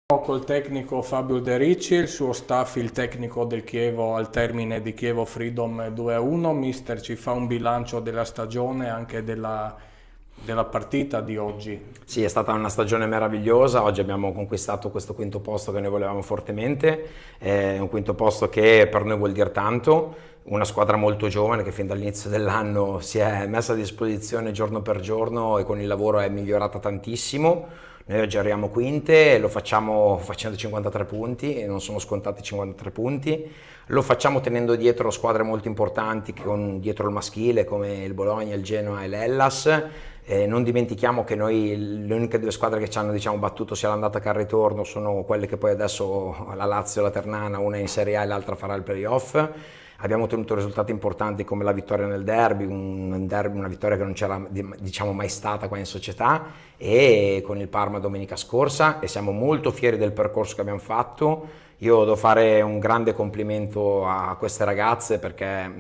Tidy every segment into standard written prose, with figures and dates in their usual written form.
Col tecnico Fabio De Ricci, il suo staff, il tecnico del Chievo al termine di Chievo Freedom 2-1. Mister ci fa un bilancio della stagione e anche della partita di oggi. Sì, è stata una stagione meravigliosa, oggi abbiamo conquistato questo quinto posto che noi volevamo fortemente, è un quinto posto che per noi vuol dire tanto, una squadra molto giovane che fin dall'inizio dell'anno si è messa a disposizione giorno per giorno e con il lavoro è migliorata tantissimo. Noi oggi arriviamo quinte e lo facciamo facendo 53 punti e non sono scontati 53 punti. Lo facciamo tenendo dietro squadre molto importanti dietro il maschile come il Bologna, il Genoa e l'Hellas. Non dimentichiamo che noi le uniche due squadre che ci hanno battuto sia l'andata che al ritorno sono quelle che poi adesso la Lazio e la Ternana, una è in Serie A e l'altra farà il playoff. Abbiamo ottenuto risultati importanti come la vittoria nel derby, una vittoria che non c'era mai stata qua in società, e con il Parma domenica scorsa, e siamo molto fieri del percorso che abbiamo fatto. Io devo fare un grande complimento a queste ragazze perché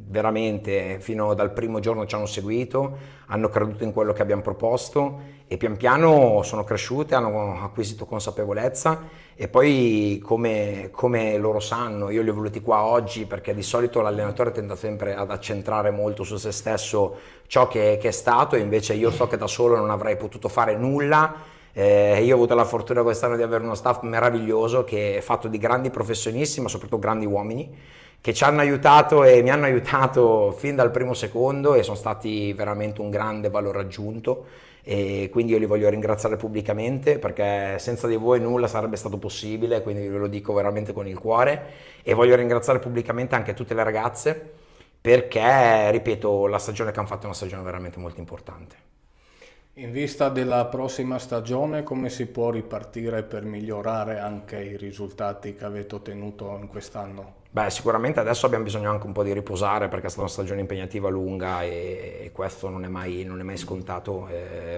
veramente fino dal primo giorno ci hanno seguito, hanno creduto in quello che abbiamo proposto e pian piano sono cresciute, hanno acquisito consapevolezza e poi come loro sanno, io li ho voluti qua oggi perché di solito l'allenatore tende sempre ad accentrare molto su se stesso ciò che è stato, e invece io so che da solo non avrei potuto fare nulla. Io ho avuto la fortuna quest'anno di avere uno staff meraviglioso che è fatto di grandi professionisti, ma soprattutto grandi uomini, che ci hanno aiutato e mi hanno aiutato fin dal primo secondo e sono stati veramente un grande valore aggiunto, e quindi io li voglio ringraziare pubblicamente perché senza di voi nulla sarebbe stato possibile, quindi ve lo dico veramente con il cuore, e voglio ringraziare pubblicamente anche tutte le ragazze perché, ripeto, la stagione che hanno fatto è una stagione veramente molto importante. In vista della prossima stagione, come si può ripartire per migliorare anche i risultati che avete ottenuto in quest'anno? Beh, sicuramente adesso abbiamo bisogno anche un po' di riposare perché è stata una stagione impegnativa lunga e questo non è mai scontato,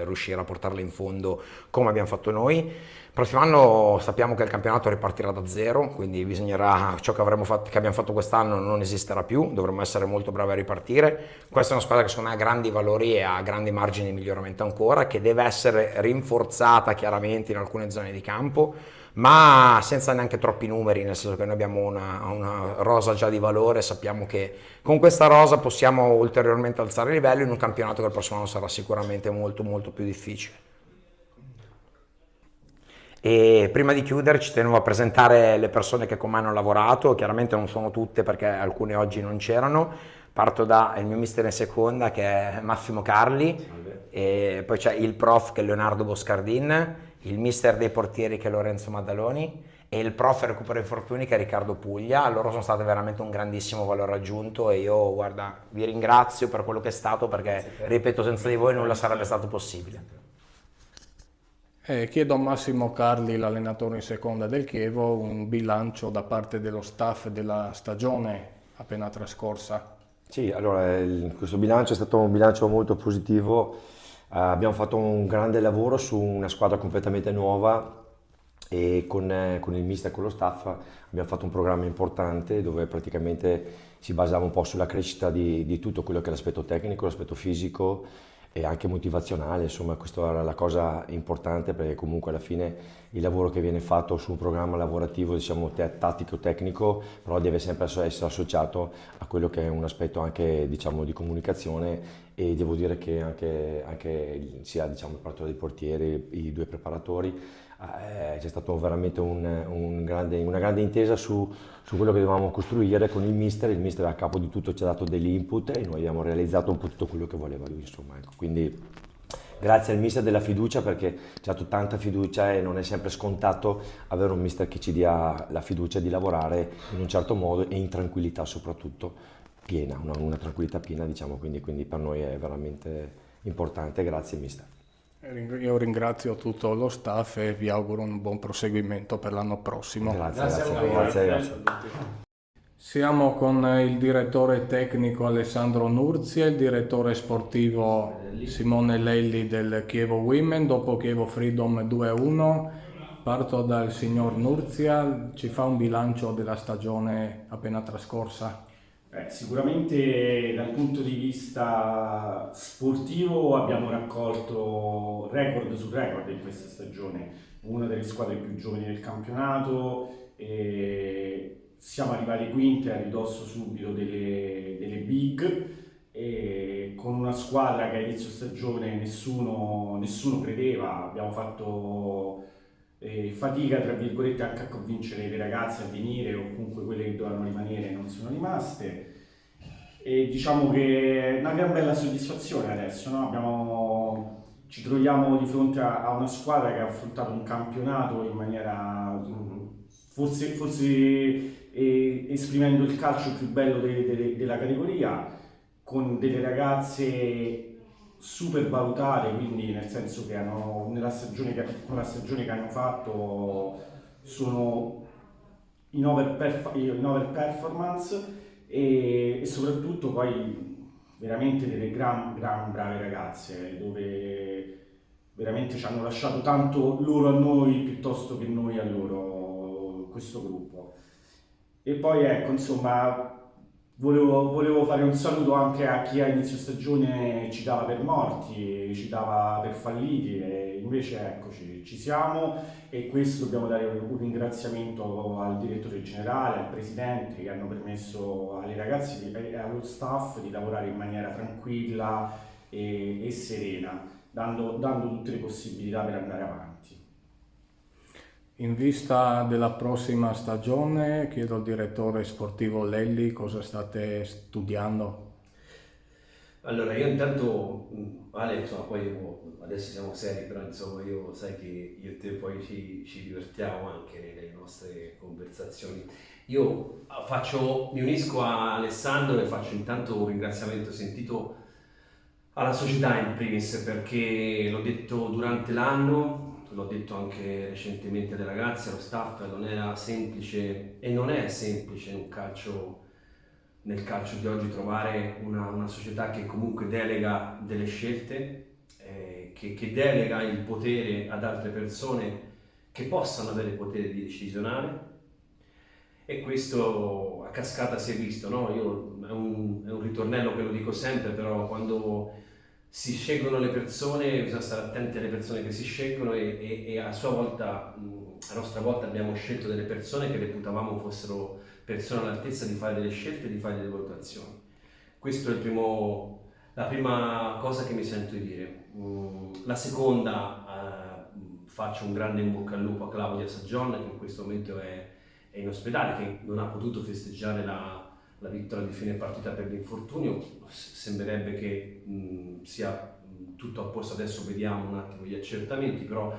riuscire a portarla in fondo come abbiamo fatto noi. Il prossimo anno sappiamo che il campionato ripartirà da zero, quindi bisognerà, ciò che abbiamo fatto quest'anno non esisterà più, dovremmo essere molto bravi a ripartire. Questa è una squadra che secondo me ha grandi valori e ha grandi margini di miglioramento ancora, che deve essere rinforzata chiaramente in alcune zone di campo, ma senza neanche troppi numeri, nel senso che noi abbiamo una rosa già di valore, sappiamo che con questa rosa possiamo ulteriormente alzare il livello in un campionato che il prossimo anno sarà sicuramente molto molto più difficile. E prima di chiudere ci tenevo a presentare le persone che con me hanno lavorato, chiaramente non sono tutte perché alcune oggi non c'erano. Parto dal mio mister in seconda che è Massimo Carli. Salve. E poi c'è il prof che è Leonardo Boscardin, il mister dei portieri che è Lorenzo Maddaloni e il prof recupero infortuni che è Riccardo Puglia. Loro sono state veramente un grandissimo valore aggiunto e io, guarda, vi ringrazio per quello che è stato perché, ripeto, senza di voi nulla sarebbe stato possibile. Chiedo a Massimo Carli, l'allenatore in seconda del Chievo, un bilancio da parte dello staff della stagione appena trascorsa. Sì, allora questo bilancio è stato un bilancio molto positivo. Abbiamo fatto un grande lavoro su una squadra completamente nuova e con il mister e con lo staff abbiamo fatto un programma importante dove praticamente si basava un po' sulla crescita di tutto quello che è l'aspetto tecnico, l'aspetto fisico e anche motivazionale. Insomma, questa era la cosa importante perché comunque alla fine il lavoro che viene fatto su un programma lavorativo, diciamo, tattico-tecnico, però deve sempre essere associato a quello che è un aspetto anche, diciamo, di comunicazione, e devo dire che anche sia, diciamo, il preparatore dei portieri, i due preparatori, c'è stato veramente una grande intesa su quello che dovevamo costruire con il mister a capo di tutto ci ha dato degli input e noi abbiamo realizzato un po' tutto quello che voleva lui, insomma, ecco. Quindi grazie al mister della fiducia perché ci ha dato tanta fiducia e non è sempre scontato avere un mister che ci dia la fiducia di lavorare in un certo modo e in tranquillità soprattutto piena, una tranquillità piena, diciamo, quindi per noi è veramente importante. Grazie mister. Io ringrazio tutto lo staff e vi auguro un buon proseguimento per l'anno prossimo. Grazie. Siamo con il direttore tecnico Alessandro Nurzia e il direttore sportivo Simone Lelli del Chievo Women dopo Chievo Freedom 2-1. Parto dal signor Nurzia, ci fa un bilancio della stagione appena trascorsa. Sicuramente dal punto di vista sportivo abbiamo raccolto record su record in questa stagione, una delle squadre più giovani del campionato, e siamo arrivati quinti a ridosso subito delle big, e con una squadra che a inizio stagione nessuno credeva. Abbiamo fatto fatica, tra virgolette, anche a convincere le ragazze a venire, o comunque quelle che dovevano rimanere non sono rimaste. E diciamo che è una gran bella soddisfazione adesso, no? Ci troviamo di fronte a una squadra che ha affrontato un campionato in maniera forse esprimendo il calcio più bello della categoria, con delle ragazze super valutate, quindi nel senso che hanno, con la stagione che hanno fatto sono in over performance, e soprattutto poi veramente delle gran brave ragazze, dove veramente ci hanno lasciato tanto loro a noi piuttosto che noi a loro, questo gruppo. E poi ecco, insomma, volevo fare un saluto anche a chi a inizio stagione ci dava per morti, ci dava per falliti, e invece eccoci, ci siamo, e questo dobbiamo dare un ringraziamento al direttore generale, al presidente, che hanno permesso alle ragazze e allo staff di lavorare in maniera tranquilla e serena, dando tutte le possibilità per andare avanti. In vista della prossima stagione, chiedo al direttore sportivo Lelli cosa state studiando. Allora, io intanto, Ale, insomma, poi adesso siamo seri, però insomma io sai che io e te poi ci divertiamo anche nelle nostre conversazioni. Io mi unisco a Alessandro e faccio intanto un ringraziamento sentito alla società in primis, perché l'ho detto durante l'anno, l'ho detto anche recentemente alle ragazze, allo staff, non era semplice e non è semplice nel calcio di oggi trovare una società che comunque delega delle scelte, che delega il potere ad altre persone che possano avere potere di decisionale, e questo a cascata si è visto, no? È un ritornello che lo dico sempre, però quando si scelgono le persone bisogna stare attenti alle persone che si scelgono, e a sua volta, a nostra volta abbiamo scelto delle persone che reputavamo fossero persone all'altezza di fare delle scelte e di fare delle valutazioni. Questo è la prima cosa che mi sento di dire. La seconda, faccio un grande in bocca al lupo a Claudia Saggion, che in questo momento è in ospedale, che non ha potuto festeggiare la vittoria di fine partita per l'infortunio. Sembrerebbe che sia tutto a posto, adesso vediamo un attimo gli accertamenti, però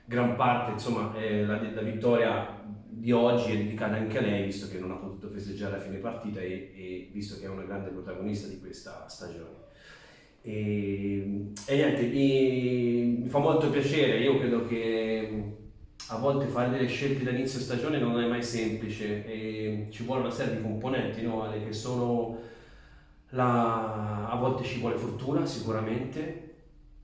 gran parte, insomma, la vittoria di oggi è dedicata anche a lei, visto che non ha potuto festeggiare a fine partita e visto che è una grande protagonista di questa stagione. E niente, mi fa molto piacere. Io credo che a volte fare delle scelte da inizio stagione non è mai semplice, e ci vuole una serie di componenti, no, Ale, che sono a volte ci vuole fortuna sicuramente,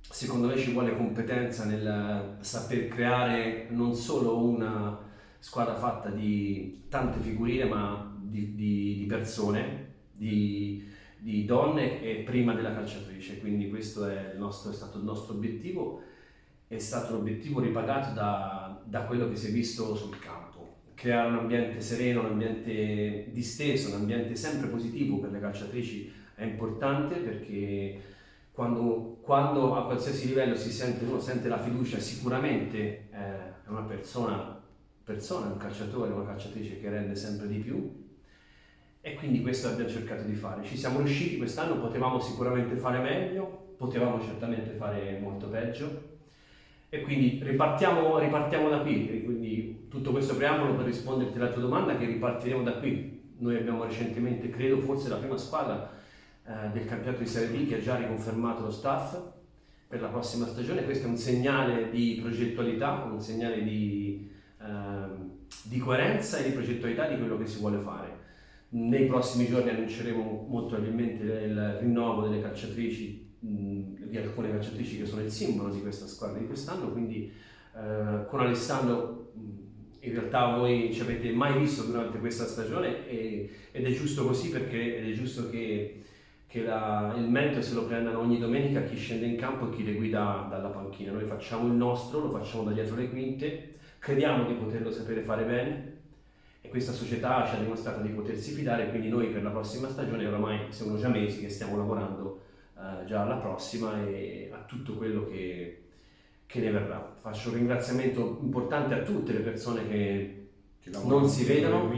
secondo me ci vuole competenza nel saper creare non solo una squadra fatta di tante figurine, ma di persone, di donne, e prima della calciatrice. Quindi questo è stato il nostro obiettivo. È stato un obiettivo ripagato da quello che si è visto sul campo. Creare un ambiente sereno, un ambiente disteso, un ambiente sempre positivo per le calciatrici è importante, perché quando a qualsiasi livello uno sente la fiducia, sicuramente è una persona, un calciatore, una calciatrice che rende sempre di più, e quindi questo abbiamo cercato di fare. Ci siamo riusciti quest'anno, potevamo sicuramente fare meglio, potevamo certamente fare molto peggio, e quindi ripartiamo da qui. E quindi tutto questo preambolo per risponderti alla tua domanda, che ripartiremo da qui. Noi abbiamo recentemente, credo forse la prima squadra del campionato di Serie B che ha già riconfermato lo staff per la prossima stagione. Questo è un segnale di progettualità, un segnale di coerenza e di progettualità di quello che si vuole fare. Nei prossimi giorni annunceremo molto probabilmente il rinnovo delle calciatrici, di alcune calciatrici che sono il simbolo di questa squadra di quest'anno, quindi con Alessandro in realtà voi ci avete mai visto durante questa stagione, ed è giusto così, perché ed è giusto che il mentor se lo prendano ogni domenica chi scende in campo e chi le guida dalla panchina. Noi facciamo il nostro, lo facciamo da dietro le quinte, crediamo di poterlo sapere fare bene e questa società ci ha dimostrato di potersi fidare, quindi noi per la prossima stagione, oramai sono già mesi che stiamo lavorando già alla prossima e a tutto quello che ne verrà. Faccio un ringraziamento importante a tutte le persone che non si vedono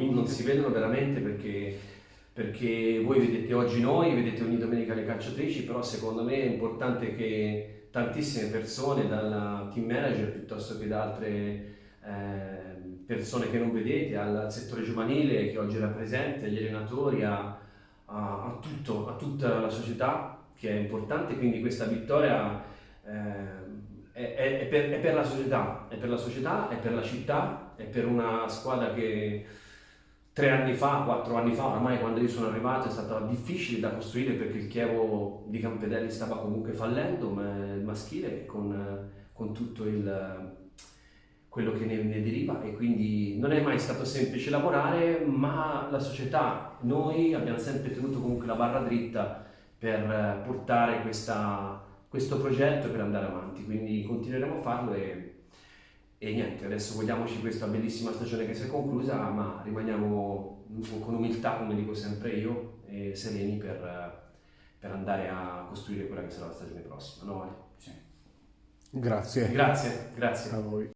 veramente, perché voi vedete oggi noi, vedete ogni domenica le calciatrici, però secondo me è importante che tantissime persone, dal team manager piuttosto che da altre persone che non vedete, al settore giovanile che oggi rappresenta, agli allenatori, a tutta la società che è importante, quindi questa vittoria è per la società, è per la società, è per la città, è per una squadra che 4 anni fa, ormai quando io sono arrivato è stata difficile da costruire perché il Chievo di Campedelli stava comunque fallendo, ma il maschile con tutto quello che ne deriva, e quindi non è mai stato semplice lavorare, ma la società, noi abbiamo sempre tenuto comunque la barra dritta per portare questo progetto, per andare avanti, quindi continueremo a farlo e niente, adesso godiamoci questa bellissima stagione che si è conclusa, ma rimaniamo con umiltà, come dico sempre io, e sereni per andare a costruire quella che sarà la stagione prossima, no? Grazie Grazie. a voi.